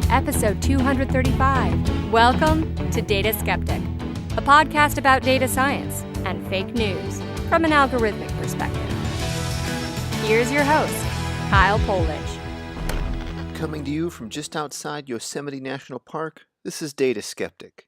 episode 235. Welcome to Data Skeptic, a podcast about data science and fake news from an algorithmic perspective. Here's your host, Kyle Polich. Coming to you from just outside Yosemite National Park, this is Data Skeptic.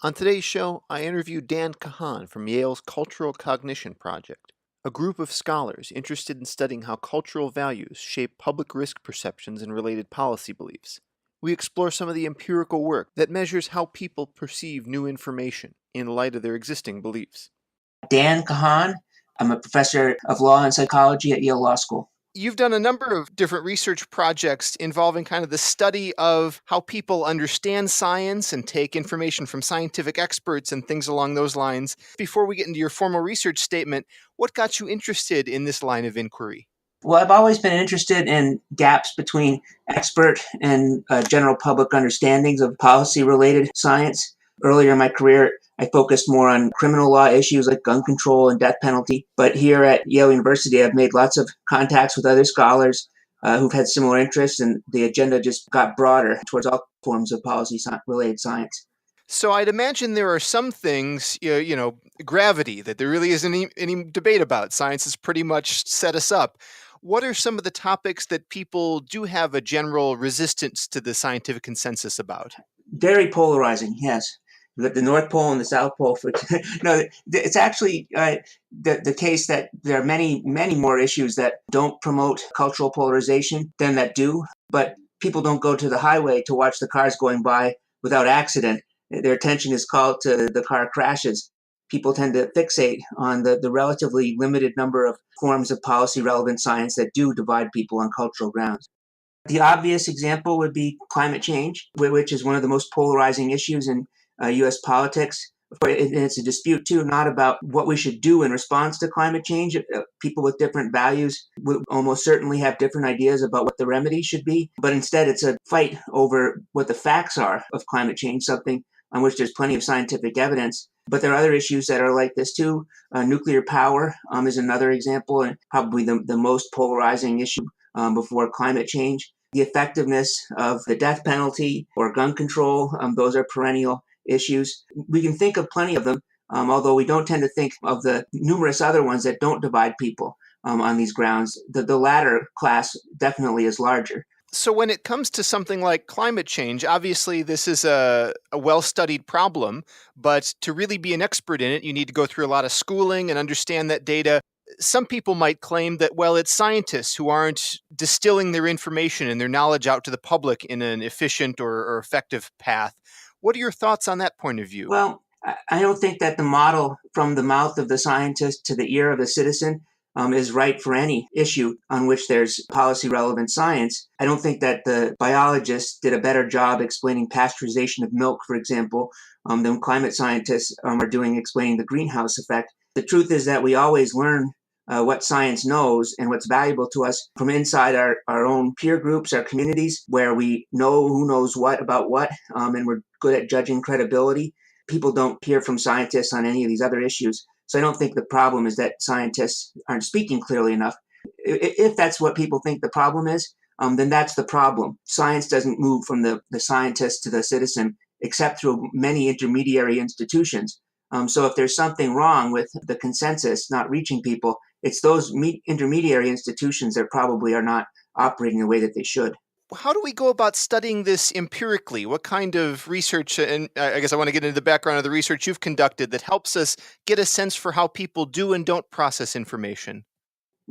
On today's show, I interviewed Dan Kahan from Yale's Cultural Cognition Project, a group of scholars interested in studying how cultural values shape public risk perceptions and related policy beliefs. We explore some of the empirical work that measures how people perceive new information in light of their existing beliefs. Dan Kahan. I'm a professor of law and psychology at Yale Law School. You've done a number of different research projects involving kind of the study of how people understand science and take information from scientific experts and things along those lines. Before we get into your formal research statement, what got you interested in this line of inquiry? Well, I've always been interested in gaps between expert and general public understandings of policy-related science. Earlier in my career, I focused more on criminal law issues like gun control and death penalty. But here at Yale University, I've made lots of contacts with other scholars who've had similar interests, and the agenda just got broader towards all forms of policy-related science. So I'd imagine there are some things, gravity, that there really isn't any debate about. Science has pretty much set us up. What are some of the topics that people do have a general resistance to the scientific consensus about? Very polarizing, yes. The North Pole and the South Pole. No, it's actually the case that there are many, many more issues that don't promote cultural polarization than that do. But people don't go to the highway to watch the cars going by without accident. Their attention is called to the car crashes. People tend to fixate on the relatively limited number of forms of policy-relevant science that do divide people on cultural grounds. The obvious example would be climate change, which is one of the most polarizing issues in U.S. politics. It's a dispute, too, not about what we should do in response to climate change. People with different values will almost certainly have different ideas about what the remedy should be. But instead, it's a fight over what the facts are of climate change, something on which there's plenty of scientific evidence. But there are other issues that are like this, too. Nuclear power is another example, and probably the most polarizing issue before climate change. The effectiveness of the death penalty or gun control, those are perennial issues. We can think of plenty of them, although we don't tend to think of the numerous other ones that don't divide people on these grounds. The latter class definitely is larger. So when it comes to something like climate change, obviously this is a well-studied problem, but to really be an expert in it, you need to go through a lot of schooling and understand that data. Some people might claim that, well, it's scientists who aren't distilling their information and their knowledge out to the public in an efficient or effective path. What are your thoughts on that point of view? Well, I don't think that the model from the mouth of the scientist to the ear of the citizen is right for any issue on which there's policy-relevant science. I don't think that the biologists did a better job explaining pasteurization of milk, for example, than climate scientists are doing explaining the greenhouse effect. The truth is that we always learn what science knows and what's valuable to us from inside our own peer groups, our communities, where we know who knows what about what, and we're good at judging credibility. People don't hear from scientists on any of these other issues. So I don't think the problem is that scientists aren't speaking clearly enough. If that's what people think the problem is, then that's the problem. Science doesn't move from the scientist to the citizen except through many intermediary institutions. So if there's something wrong with the consensus not reaching people, it's those intermediary institutions that probably are not operating the way that they should. How do we go about studying this empirically? What kind of research, and I guess I want to get into the background of the research you've conducted that helps us get a sense for how people do and don't process information?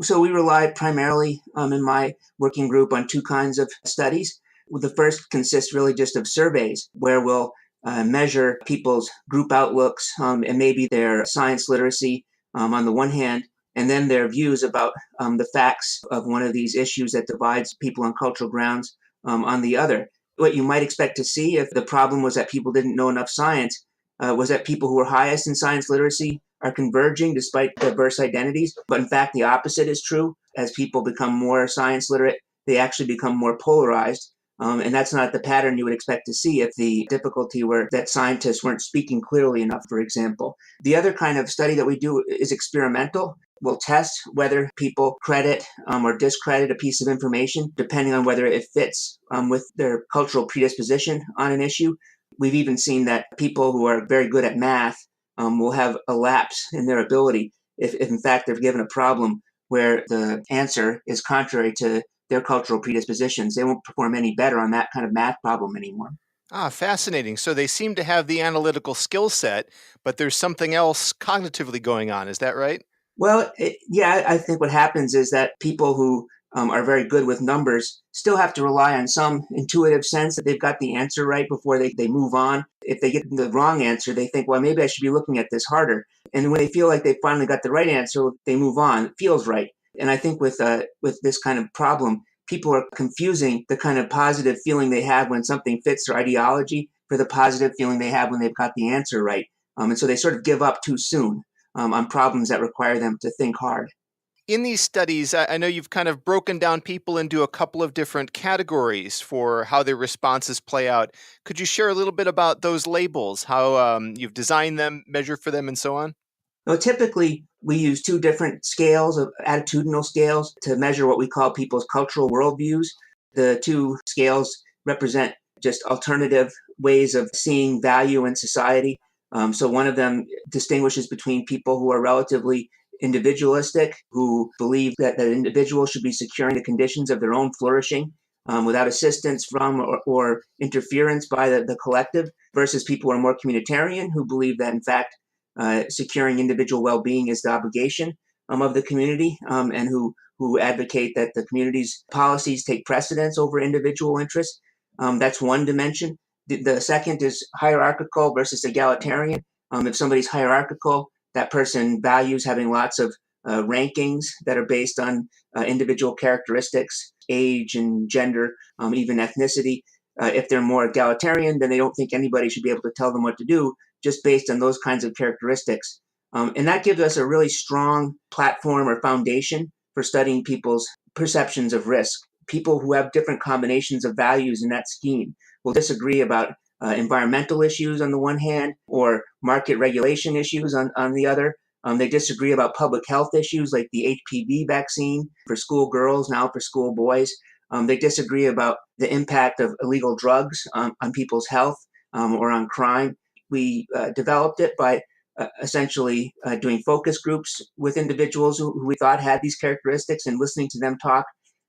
So we rely primarily in my working group on two kinds of studies. The first consists really just of surveys where we'll measure people's group outlooks and maybe their science literacy on the one hand, and then their views about the facts of one of these issues that divides people on cultural grounds on the other. What you might expect to see if the problem was that people didn't know enough science was that people who were highest in science literacy are converging despite diverse identities. But in fact, the opposite is true. As people become more science literate, they actually become more polarized. And that's not the pattern you would expect to see if the difficulty were that scientists weren't speaking clearly enough, for example. The other kind of study that we do is experimental. will test whether people credit or discredit a piece of information, depending on whether it fits with their cultural predisposition on an issue. We've even seen that people who are very good at math will have a lapse in their ability if in fact they're given a problem where the answer is contrary to their cultural predispositions. They won't perform any better on that kind of math problem anymore. Ah, fascinating. So they seem to have the analytical skill set, but there's something else cognitively going on. Is that right? Well, yeah, I think what happens is that people who are very good with numbers still have to rely on some intuitive sense that they've got the answer right before they move on. If they get the wrong answer, they think, well, maybe I should be looking at this harder. And when they feel like they finally got the right answer, they move on. It feels right. And I think with this kind of problem, people are confusing the kind of positive feeling they have when something fits their ideology for the positive feeling they have when they've got the answer right. And so they sort of give up too soon on problems that require them to think hard. In these studies, I know you've kind of broken down people into a couple of different categories for how their responses play out. Could you share a little bit about those labels, how you've designed them, measure for them, and so on? Now, typically, we use two different scales of attitudinal scales to measure what we call people's cultural worldviews. The two scales represent just alternative ways of seeing value in society. So one of them distinguishes between people who are relatively individualistic, who believe that individuals should be securing the conditions of their own flourishing without assistance from or interference by the collective, versus people who are more communitarian, who believe that, in fact, securing individual well-being is the obligation of the community, and who advocate that the community's policies take precedence over individual interests. That's one dimension. The second is hierarchical versus egalitarian. If somebody's hierarchical, that person values having lots of rankings that are based on individual characteristics, age and gender, even ethnicity. If they're more egalitarian, then they don't think anybody should be able to tell them what to do just based on those kinds of characteristics. And that gives us a really strong platform or foundation for studying people's perceptions of risk. People who have different combinations of values in that scheme will disagree about environmental issues on the one hand, or market regulation issues on the other. They disagree about public health issues like the HPV vaccine for school girls, now for school boys. They disagree about the impact of illegal drugs on people's health or on crime. We developed it by essentially doing focus groups with individuals who we thought had these characteristics and listening to them talk.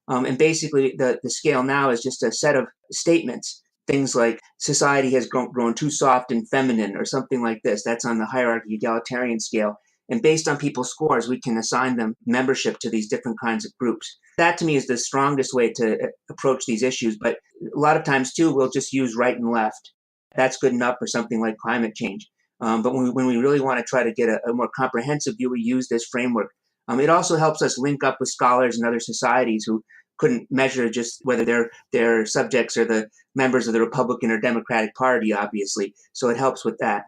And basically, the scale now is just a set of statements. Things like society has grown too soft and feminine, or something like this. That's on the hierarchy egalitarian scale. And based on people's scores, we can assign them membership to these different kinds of groups. That, to me, is the strongest way to approach these issues. But a lot of times, too, we'll just use right and left. That's good enough for something like climate change. But when we really want to try to get a more comprehensive view, we use this framework. It also helps us link up with scholars and other societies who couldn't measure just whether their subjects are the members of the Republican or Democratic Party, obviously. So it helps with that.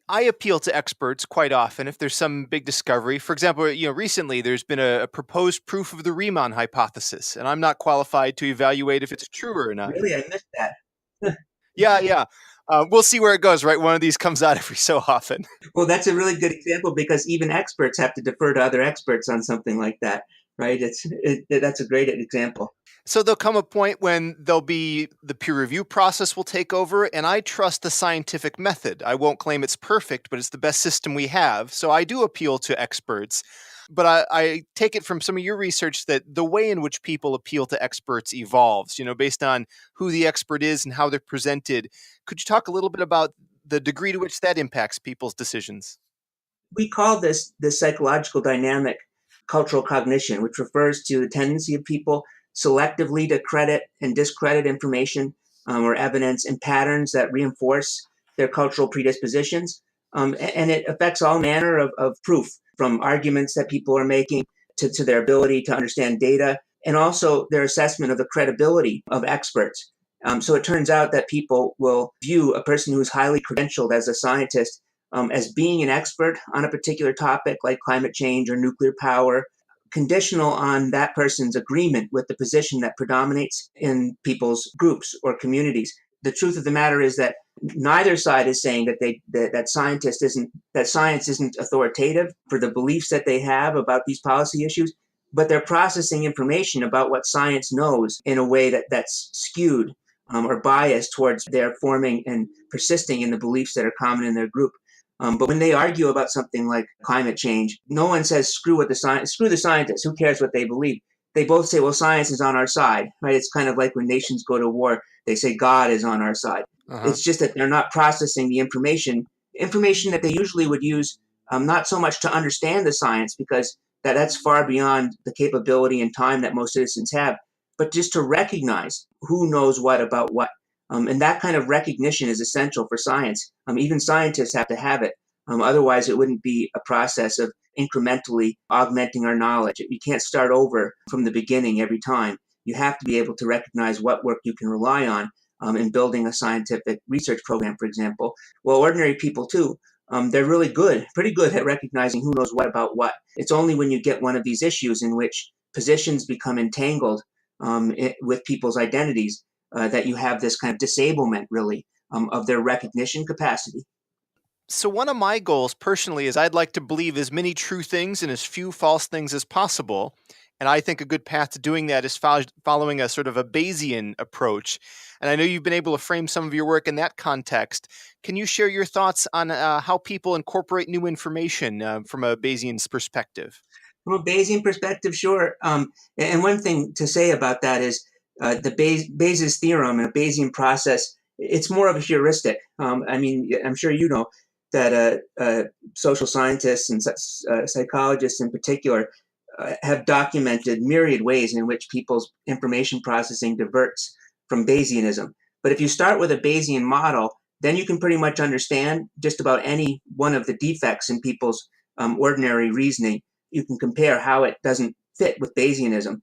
I appeal to experts quite often if there's some big discovery. For example, recently there's been a proposed proof of the Riemann hypothesis, and I'm not qualified to evaluate if it's true or not. Really, I missed that. Yeah. We'll see where it goes, right? One of these comes out every so often. Well, that's a really good example, because even experts have to defer to other experts on something like that, right? That's a great example. So there'll come a point when the peer review process will take over, and I trust the scientific method. I won't claim it's perfect, but it's the best system we have. So I do appeal to experts. But I take it from some of your research that the way in which people appeal to experts evolves, based on who the expert is and how they're presented. Could you talk a little bit about the degree to which that impacts people's decisions? We call this psychological dynamic cultural cognition, which refers to the tendency of people selectively to credit and discredit information or evidence in patterns that reinforce their cultural predispositions. And it affects all manner of proof, from arguments that people are making to their ability to understand data, and also their assessment of the credibility of experts. So it turns out that people will view a person who's highly credentialed as a scientist as being an expert on a particular topic like climate change or nuclear power, conditional on that person's agreement with the position that predominates in people's groups or communities. The truth of the matter is that Neither side is saying that science isn't authoritative for the beliefs that they have about these policy issues, but they're processing information about what science knows in a way that's skewed or biased towards their forming and persisting in the beliefs that are common in their group. But when they argue about something like climate change, no one says screw the scientists. Who cares what they believe? They both say, well, science is on our side, right? It's kind of like when nations go to war, they say God is on our side. It's just that they're not processing the information that they usually would use, not so much to understand the science, because that's far beyond the capability and time that most citizens have, but just to recognize who knows what about what. And that kind of recognition is essential for science. Even scientists have to have it. Otherwise, it wouldn't be a process of incrementally augmenting our knowledge. You can't start over from the beginning every time. You have to be able to recognize what work you can rely on in building a scientific research program, for example. Well, ordinary people too, they're really pretty good at recognizing who knows what about what. It's only when you get one of these issues in which positions become entangled with people's identities that you have this kind of disablement, really, of their recognition capacity. So one of my goals personally is I'd like to believe as many true things and as few false things as possible. And I think a good path to doing that is following a sort of a Bayesian approach. And I know you've been able to frame some of your work in that context. Can you share your thoughts on how people incorporate new information from a Bayesian's perspective? From a Bayesian perspective, sure. And one thing to say about that is the Bayes' theorem and a Bayesian process, it's more of a heuristic. I'm sure you know that social scientists and psychologists in particular have documented myriad ways in which people's information processing diverts from Bayesianism. But if you start with a Bayesian model, then you can pretty much understand just about any one of the defects in people's ordinary reasoning. You can compare how it doesn't fit with Bayesianism.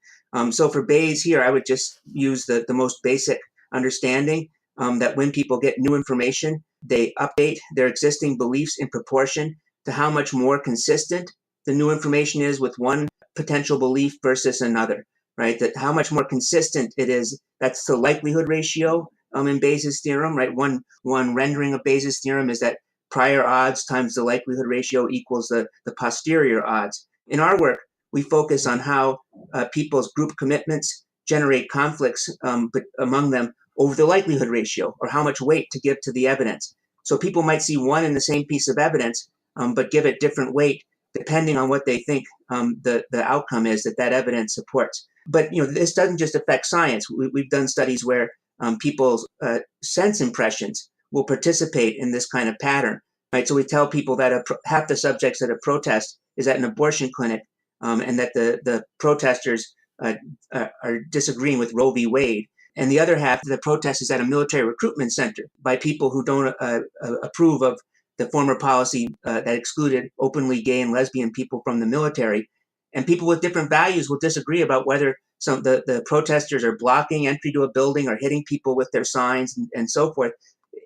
So for Bayes here, I would just use the most basic understanding that when people get new information, they update their existing beliefs in proportion to how much more consistent the new information is with one potential belief versus another, right? That how much more consistent it is, that's the likelihood ratio in Bayes' theorem, right? One rendering of Bayes' theorem is that prior odds times the likelihood ratio equals the posterior odds. In our work, we focus on how people's group commitments generate conflicts but among them over the likelihood ratio, or how much weight to give to the evidence. So people might see one and the same piece of evidence, but give it different weight depending on what they think the outcome is that evidence supports. But this doesn't just affect science. We've done studies where people's sense impressions will participate in this kind of pattern. Right, so we tell people that half the subjects at a protest is at an abortion clinic, and that the protesters are disagreeing with Roe v. Wade, and the other half of the protest is at a military recruitment center by people who don't approve of the former policy that excluded openly gay and lesbian people from the military. And people with different values will disagree about whether the protesters are blocking entry to a building or hitting people with their signs and so forth.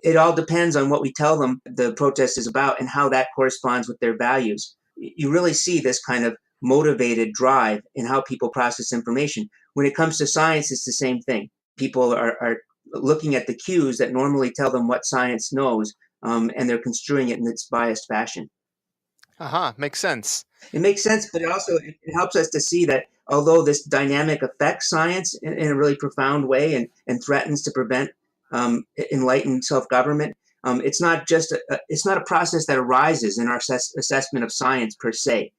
It all depends on what we tell them the protest is about and how that corresponds with their values. You really see this kind of motivated drive in how people process information. When it comes to science, it's the same thing. People are looking at the cues that normally tell them what science knows, and they're construing it in its biased fashion. Makes sense. It makes sense, but it helps us to see that although this dynamic affects science in a really profound way and threatens to prevent enlightened self-government, it's not a process that arises in our assessment of science per se.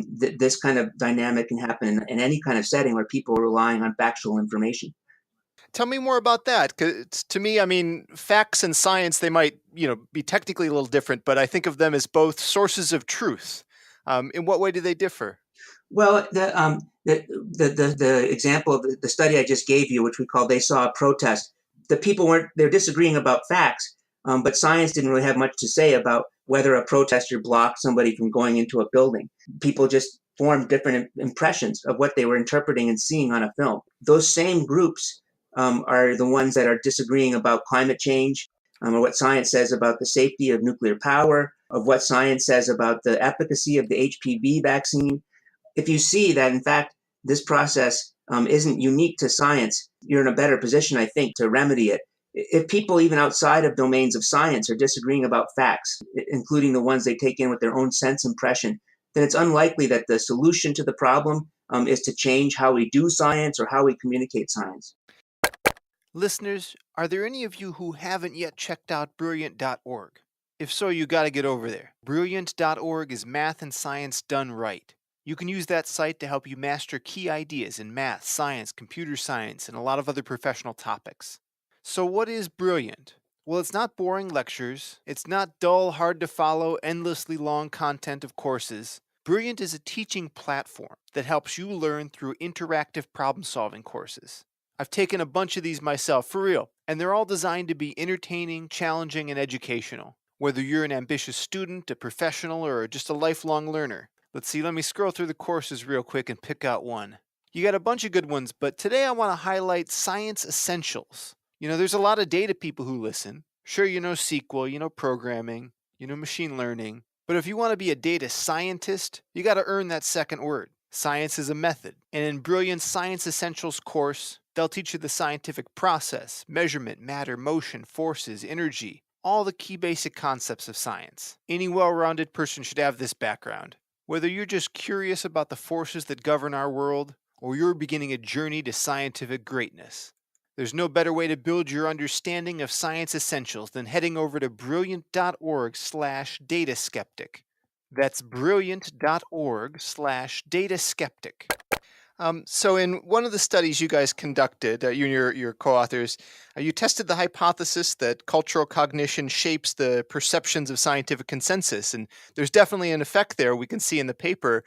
This kind of dynamic can happen in any kind of setting where people are relying on factual information. Tell me more about that. 'Cause to me, I mean, facts and science, they might, be technically a little different, but I think of them as both sources of truth. In what way do they differ? Well, the example of the study I just gave you, which we call "They Saw a Protest," the people they're disagreeing about facts, but science didn't really have much to say about whether a protester blocked somebody from going into a building. People just formed different impressions of what they were interpreting and seeing on a film. Those same groups are the ones that are disagreeing about climate change, or what science says about the safety of nuclear power, of what science says about the efficacy of the HPV vaccine. If you see that, in fact, this process isn't unique to science, you're in a better position, I think, to remedy it. If people even outside of domains of science are disagreeing about facts, including the ones they take in with their own sense impression, then it's unlikely that the solution to the problem is to change how we do science or how we communicate science. Listeners, are there any of you who haven't yet checked out Brilliant.org? If so, you got to get over there. Brilliant.org is math and science done right. You can use that site to help you master key ideas in math, science, computer science, and a lot of other professional topics. So what is Brilliant? Well, it's not boring lectures. It's not dull, hard to follow, endlessly long content of courses. Brilliant is a teaching platform that helps you learn through interactive problem-solving courses. I've taken a bunch of these myself, for real, and they're all designed to be entertaining, challenging, and educational. Whether you're an ambitious student, a professional, or just a lifelong learner. Let's see, let me scroll through the courses real quick and pick out one. You got a bunch of good ones, but today I want to highlight Science Essentials. There's a lot of data people who listen. Sure, you know SQL, you know programming, you know machine learning. But if you want to be a data scientist, you got to earn that second word. Science is a method. And in Brilliant's Science Essentials course, they'll teach you the scientific process, measurement, matter, motion, forces, energy, all the key basic concepts of science. Any well-rounded person should have this background. Whether you're just curious about the forces that govern our world, or you're beginning a journey to scientific greatness, there's no better way to build your understanding of Science Essentials than heading over to brilliant.org/dataskeptic. That's brilliant.org/dataskeptic. So in one of the studies you guys conducted, you and your co-authors, you tested the hypothesis that cultural cognition shapes the perceptions of scientific consensus, and there's definitely an effect there we can see in the paper.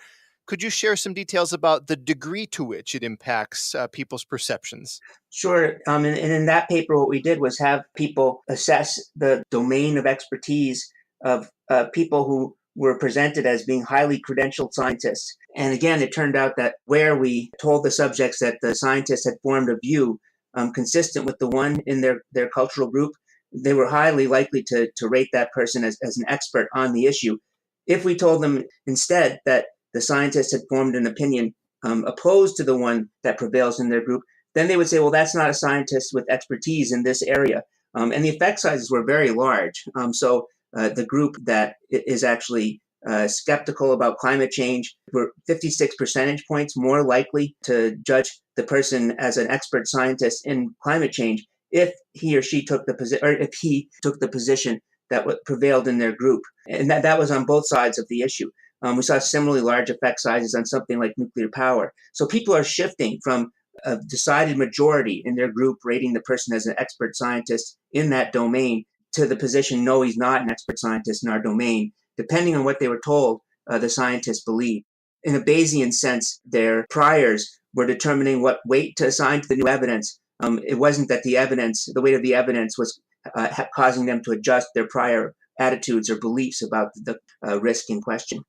Could you share some details about the degree to which it impacts people's perceptions? Sure. And in that paper, what we did was have people assess the domain of expertise of people who were presented as being highly credentialed scientists. And again, it turned out that where we told the subjects that the scientists had formed a view consistent with the one in their cultural group, they were highly likely to rate that person as an expert on the issue. If we told them instead that the scientists had formed an opinion opposed to the one that prevails in their group, then they would say, well, that's not a scientist with expertise in this area. And the effect sizes were very large. So the group that is actually skeptical about climate change were 56 percentage points more likely to judge the person as an expert scientist in climate change if he or she took the position, or if he took the position that prevailed in their group. And that was on both sides of the issue. We saw similarly large effect sizes on something like nuclear power. So people are shifting from a decided majority in their group rating the person as an expert scientist in that domain to the position, no, he's not an expert scientist in our domain, depending on what they were told the scientists believed. In a Bayesian sense, their priors were determining what weight to assign to the new evidence. It wasn't that the weight of the evidence was causing them to adjust their prior attitudes or beliefs about the risk in question.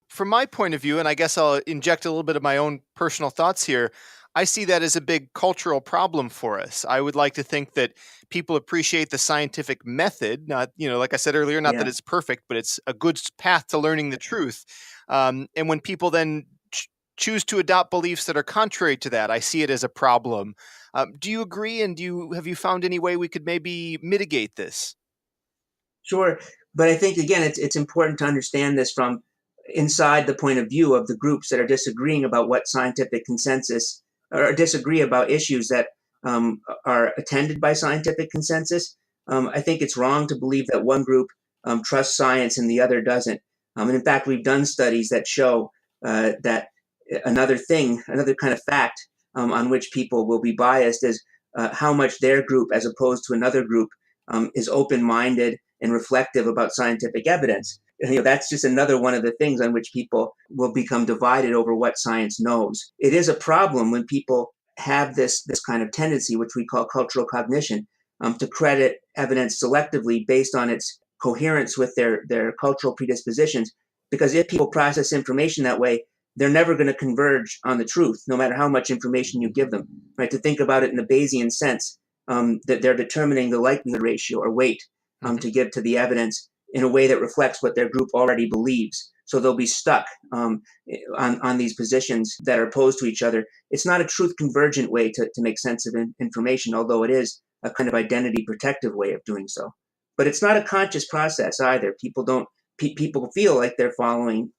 From my point of view, and I guess I'll inject a little bit of my own personal thoughts here, I see that as a big cultural problem for us. I would like to think that people appreciate the scientific method, not, like I said earlier, not that it's perfect, but it's a good path to learning the truth. And when people then choose to adopt beliefs that are contrary to that, I see it as a problem. Do you agree? And have you found any way we could maybe mitigate this? Sure. But I think, again, it's important to understand this from inside the point of view of the groups that are disagreeing about what scientific consensus, or disagree about issues that are attended by scientific consensus. I think it's wrong to believe that one group trusts science and the other doesn't. And in fact, we've done studies that show that another kind of fact on which people will be biased is how much their group, as opposed to another group, is open-minded and reflective about scientific evidence. And, that's just another one of the things on which people will become divided over what science knows. It is a problem when people have this kind of tendency, which we call cultural cognition, to credit evidence selectively based on its coherence with their cultural predispositions. Because if people process information that way, they're never going to converge on the truth, no matter how much information you give them. Right? To think about it in the Bayesian sense, that they're determining the likelihood ratio or weight to give to the evidence in a way that reflects what their group already believes. So they'll be stuck on these positions that are opposed to each other. It's not a truth convergent way to make sense of information, although it is a kind of identity protective way of doing so. But it's not a conscious process either. People feel like they're following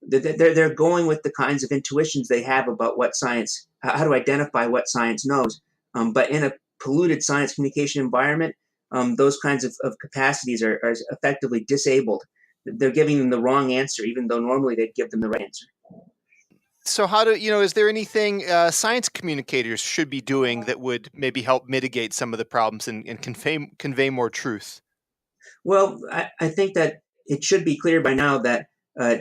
they're going with the kinds of intuitions they have about what science, how to identify what science knows. But in a polluted science communication environment, those kinds of capacities are effectively disabled. They're giving them the wrong answer, even though normally they'd give them the right answer. So is there anything science communicators should be doing that would maybe help mitigate some of the problems and convey more truth? Well, I think that it should be clear by now that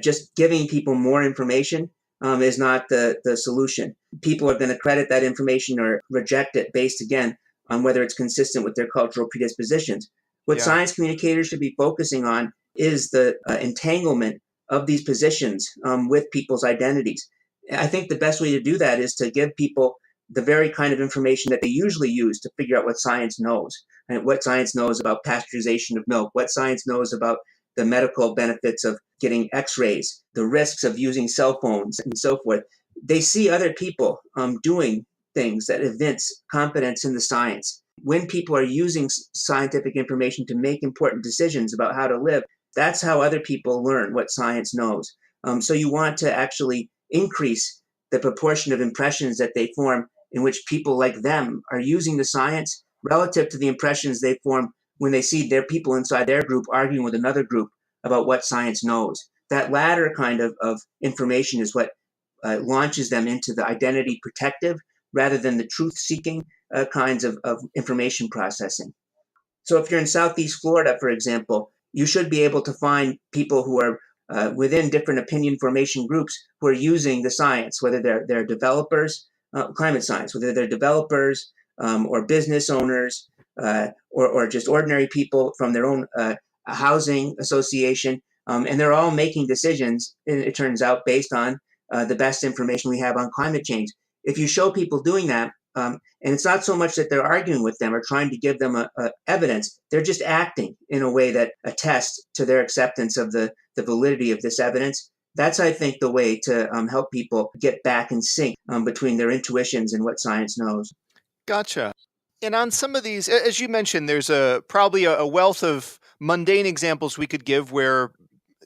just giving people more information is not the solution. People are going to credit that information or reject it based, again, on whether it's consistent with their cultural predispositions. What science communicators should be focusing on is the entanglement of these positions with people's identities. I think the best way to do that is to give people the very kind of information that they usually use to figure out what science knows, and what science knows about pasteurization of milk, what science knows about the medical benefits of getting x-rays, the risks of using cell phones, and so forth. They see other people doing things that evince confidence in the science. When people are using scientific information to make important decisions about how to live, that's how other people learn what science knows. So you want to actually increase the proportion of impressions that they form in which people like them are using the science relative to the impressions they form when they see their people inside their group arguing with another group about what science knows. That latter kind of information is what launches them into the identity protective rather than the truth-seeking kinds of information processing. So if you're in Southeast Florida, for example, you should be able to find people who are within different opinion formation groups who are using the science, whether they're developers, climate science, whether they're developers or business owners or just ordinary people from their own housing association. And they're all making decisions, it turns out, based on the best information we have on climate change. If you show people doing that, and it's not so much that they're arguing with them or trying to give them a evidence, they're just acting in a way that attests to their acceptance of the validity of this evidence. That's, I think, the way to help people get back in sync between their intuitions and what science knows. Gotcha. And on some of these, as you mentioned, there's probably a wealth of mundane examples we could give where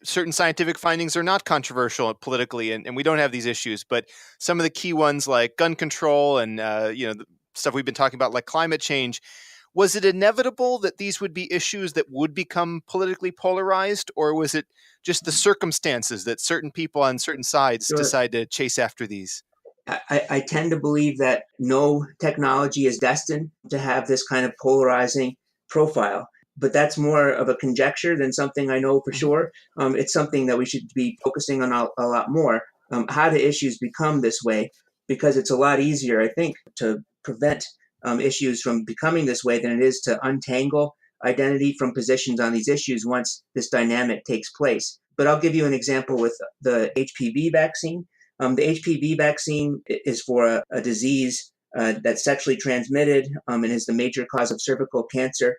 certain scientific findings are not controversial politically, and we don't have these issues. But some of the key ones like gun control and the stuff we've been talking about, like climate change, was it inevitable that these would be issues that would become politically polarized, or was it just the circumstances that certain people on certain sides decide to chase after these? I tend to believe that no technology is destined to have this kind of polarizing profile. But that's more of a conjecture than something I know for sure. It's something that we should be focusing on a lot more. How do issues become this way? Because it's a lot easier, I think, to prevent issues from becoming this way than it is to untangle identity from positions on these issues once this dynamic takes place. But I'll give you an example with the HPV vaccine. The HPV vaccine is for a disease that's sexually transmitted and is the major cause of cervical cancer.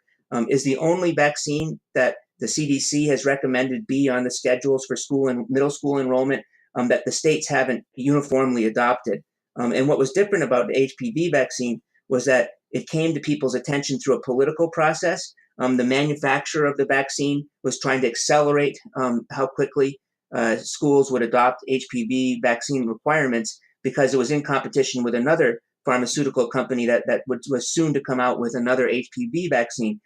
Is the only vaccine that the CDC has recommended be on the schedules for school and middle school enrollment that the states haven't uniformly adopted. And what was different about the HPV vaccine was that it came to people's attention through a political process. The manufacturer of the vaccine was trying to accelerate how quickly schools would adopt HPV vaccine requirements because it was in competition with another pharmaceutical company that was soon to come out with another HPV vaccine.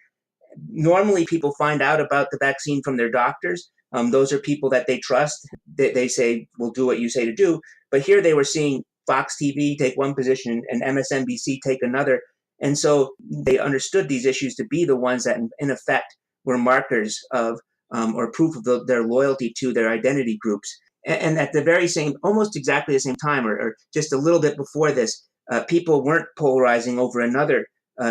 Normally, people find out about the vaccine from their doctors. Those are people that they trust. They say, we'll do what you say to do. But here they were seeing Fox TV take one position and MSNBC take another. And so they understood these issues to be the ones that, in effect, were markers of or proof of their loyalty to their identity groups. And at the very same, almost exactly the same time, or just a little bit before this, people weren't polarizing over another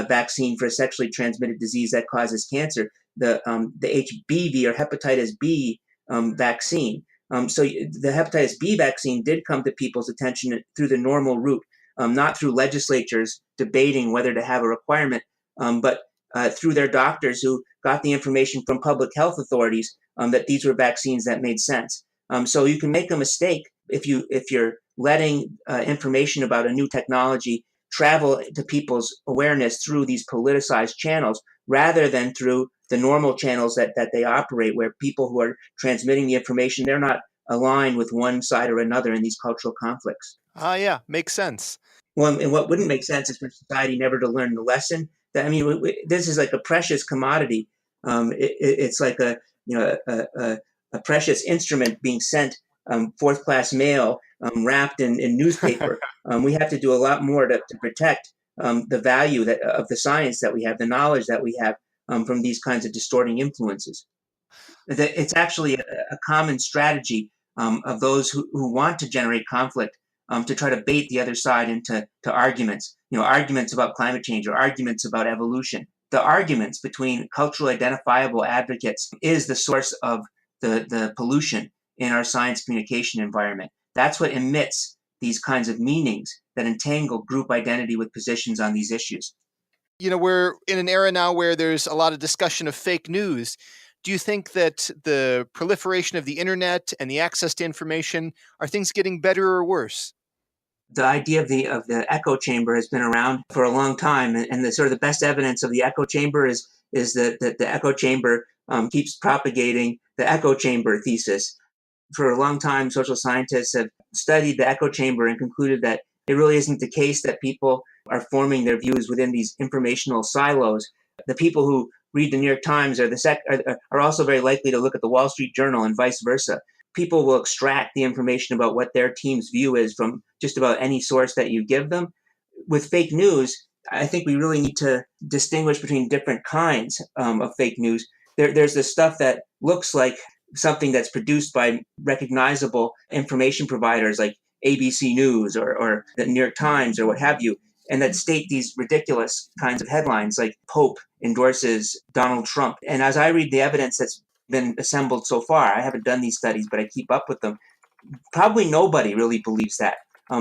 vaccine for a sexually transmitted disease that causes cancer, the HBV or hepatitis B vaccine. So the hepatitis B vaccine did come to people's attention through the normal route, not through legislatures debating whether to have a requirement, but through their doctors who got the information from public health authorities that these were vaccines that made sense. So you can make a mistake if you're letting information about a new technology travel to people's awareness through these politicized channels rather than through the normal channels that they operate, where people who are transmitting the information, they're not aligned with one side or another in these cultural conflicts. Yeah, makes sense. Well, and what wouldn't make sense is for society never to learn the lesson. That, I mean, this is like a precious commodity. It's like a precious instrument being sent fourth class mail wrapped in newspaper. We have to do a lot more to protect the value of the science that we have, the knowledge that we have from these kinds of distorting influences. It's actually a common strategy of those who want to generate conflict to try to bait the other side into arguments, arguments about climate change or arguments about evolution. The arguments between culturally identifiable advocates is the source of the pollution in our science communication environment. That's what emits these kinds of meanings that entangle group identity with positions on these issues. We're in an era now where there's a lot of discussion of fake news. Do you think that the proliferation of the internet and the access to information, are things getting better or worse? The idea of the echo chamber has been around for a long time, and the sort of the best evidence of the echo chamber is that the echo chamber keeps propagating the echo chamber thesis. For a long time, social scientists have studied the echo chamber and concluded that it really isn't the case that people are forming their views within these informational silos. The people who read the New York Times are also very likely to look at the Wall Street Journal and vice versa. People will extract the information about what their team's view is from just about any source that you give them. With fake news, I think we really need to distinguish between different kinds of fake news. There's the stuff that looks like something that's produced by recognizable information providers like ABC News or the New York Times or what have you, and that state these ridiculous kinds of headlines like Pope endorses Donald Trump. And as I read the evidence that's been assembled so far, I haven't done these studies, but I keep up with them, probably nobody really believes that.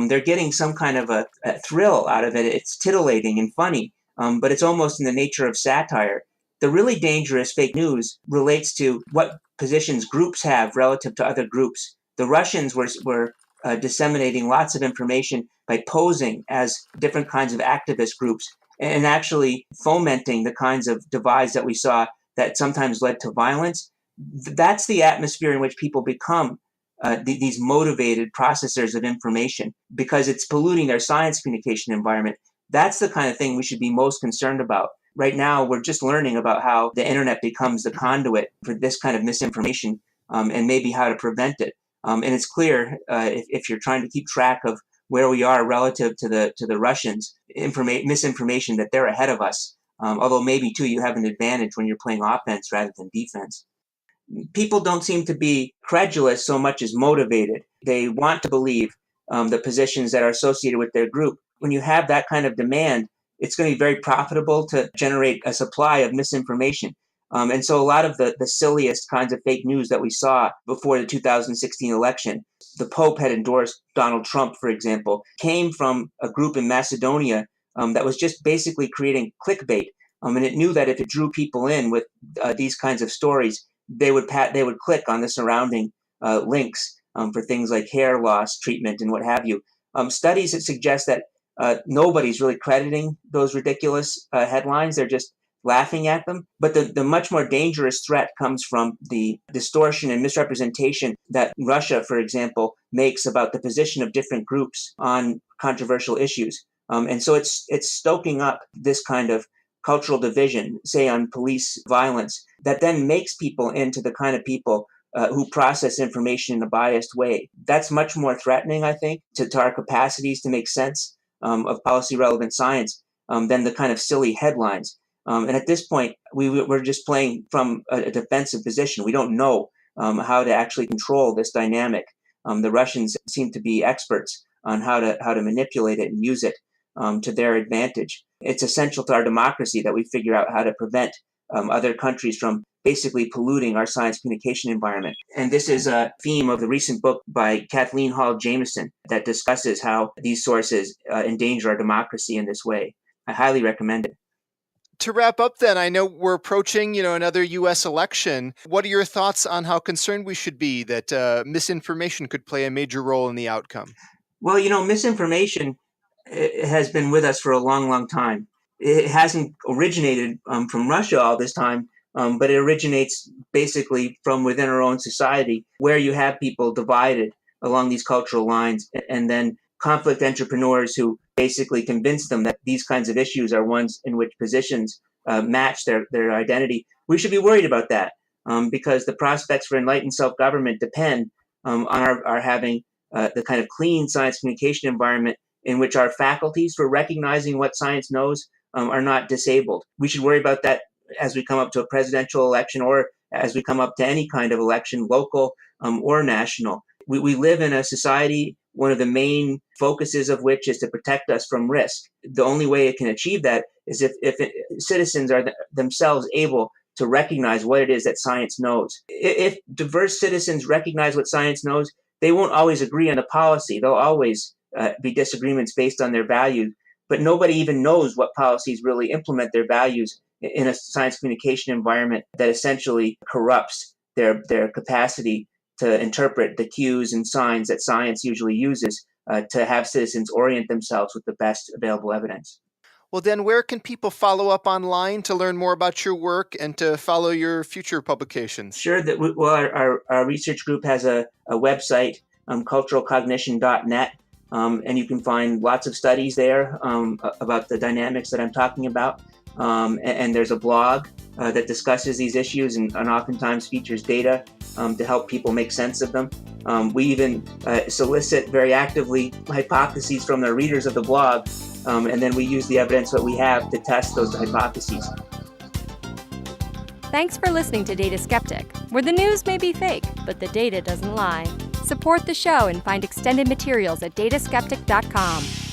They're getting some kind of a thrill out of it. It's titillating and funny, but it's almost in the nature of satire. The really dangerous fake news relates to what positions groups have relative to other groups. The Russians were disseminating lots of information by posing as different kinds of activist groups and actually fomenting the kinds of divides that we saw that sometimes led to violence. That's the atmosphere in which people become these motivated processors of information because it's polluting their science communication environment. That's the kind of thing we should be most concerned about. Right now, we're just learning about how the internet becomes the conduit for this kind of misinformation and maybe how to prevent it. And it's clear if you're trying to keep track of where we are relative to the Russians, misinformation, that they're ahead of us. Although maybe, too, you have an advantage when you're playing offense rather than defense. People don't seem to be credulous so much as motivated. They want to believe the positions that are associated with their group. When you have that kind of demand, it's going to be very profitable to generate a supply of misinformation. And so a lot of the silliest kinds of fake news that we saw before the 2016 election, the Pope had endorsed Donald Trump, for example, came from a group in Macedonia that was just basically creating clickbait. And it knew that if it drew people in with these kinds of stories, they would click on the surrounding links for things like hair loss treatment and what have you. Studies that suggest that nobody's really crediting those ridiculous headlines. They're just laughing at them. But the much more dangerous threat comes from the distortion and misrepresentation that Russia, for example, makes about the position of different groups on controversial issues. And so it's stoking up this kind of cultural division, say on police violence, that then makes people into the kind of people who process information in a biased way. That's much more threatening, I think, to our capacities to make sense of policy-relevant science than the kind of silly headlines. And at this point, we're just playing from a defensive position. We don't know how to actually control this dynamic. The Russians seem to be experts on how to manipulate it and use it to their advantage. It's essential to our democracy that we figure out how to prevent other countries from basically polluting our science communication environment. And this is a theme of the recent book by Kathleen Hall Jameson that discusses how these sources endanger our democracy in this way. I highly recommend it. To wrap up then, I know we're approaching, another U.S. election. What are your thoughts on how concerned we should be that misinformation could play a major role in the outcome? Well, misinformation it has been with us for a long, long time. It hasn't originated from Russia all this time, but it originates basically from within our own society, where you have people divided along these cultural lines, and then conflict entrepreneurs who basically convince them that these kinds of issues are ones in which positions match their identity. We should be worried about that because the prospects for enlightened self-government depend on our having the kind of clean science communication environment in which our faculties for recognizing what science knows are not disabled. We should worry about that as we come up to a presidential election, or as we come up to any kind of election, local or national. We live in a society, one of the main focuses of which is to protect us from risk. The only way it can achieve that is if citizens are themselves able to recognize what it is that science knows. If diverse citizens recognize what science knows, they won't always agree on the policy. There'll always be disagreements based on their values, but nobody even knows what policies really implement their values in a science communication environment that essentially corrupts their capacity to interpret the cues and signs that science usually uses to have citizens orient themselves with the best available evidence. Well, then, where can people follow up online to learn more about your work and to follow your future publications? Sure. Our research group has a website, culturalcognition.net, and you can find lots of studies there about the dynamics that I'm talking about. And there's a blog that discusses these issues and oftentimes features data to help people make sense of them. We even solicit very actively hypotheses from the readers of the blog, and then we use the evidence that we have to test those hypotheses. Thanks for listening to Data Skeptic, where the news may be fake, but the data doesn't lie. Support the show and find extended materials at dataskeptic.com.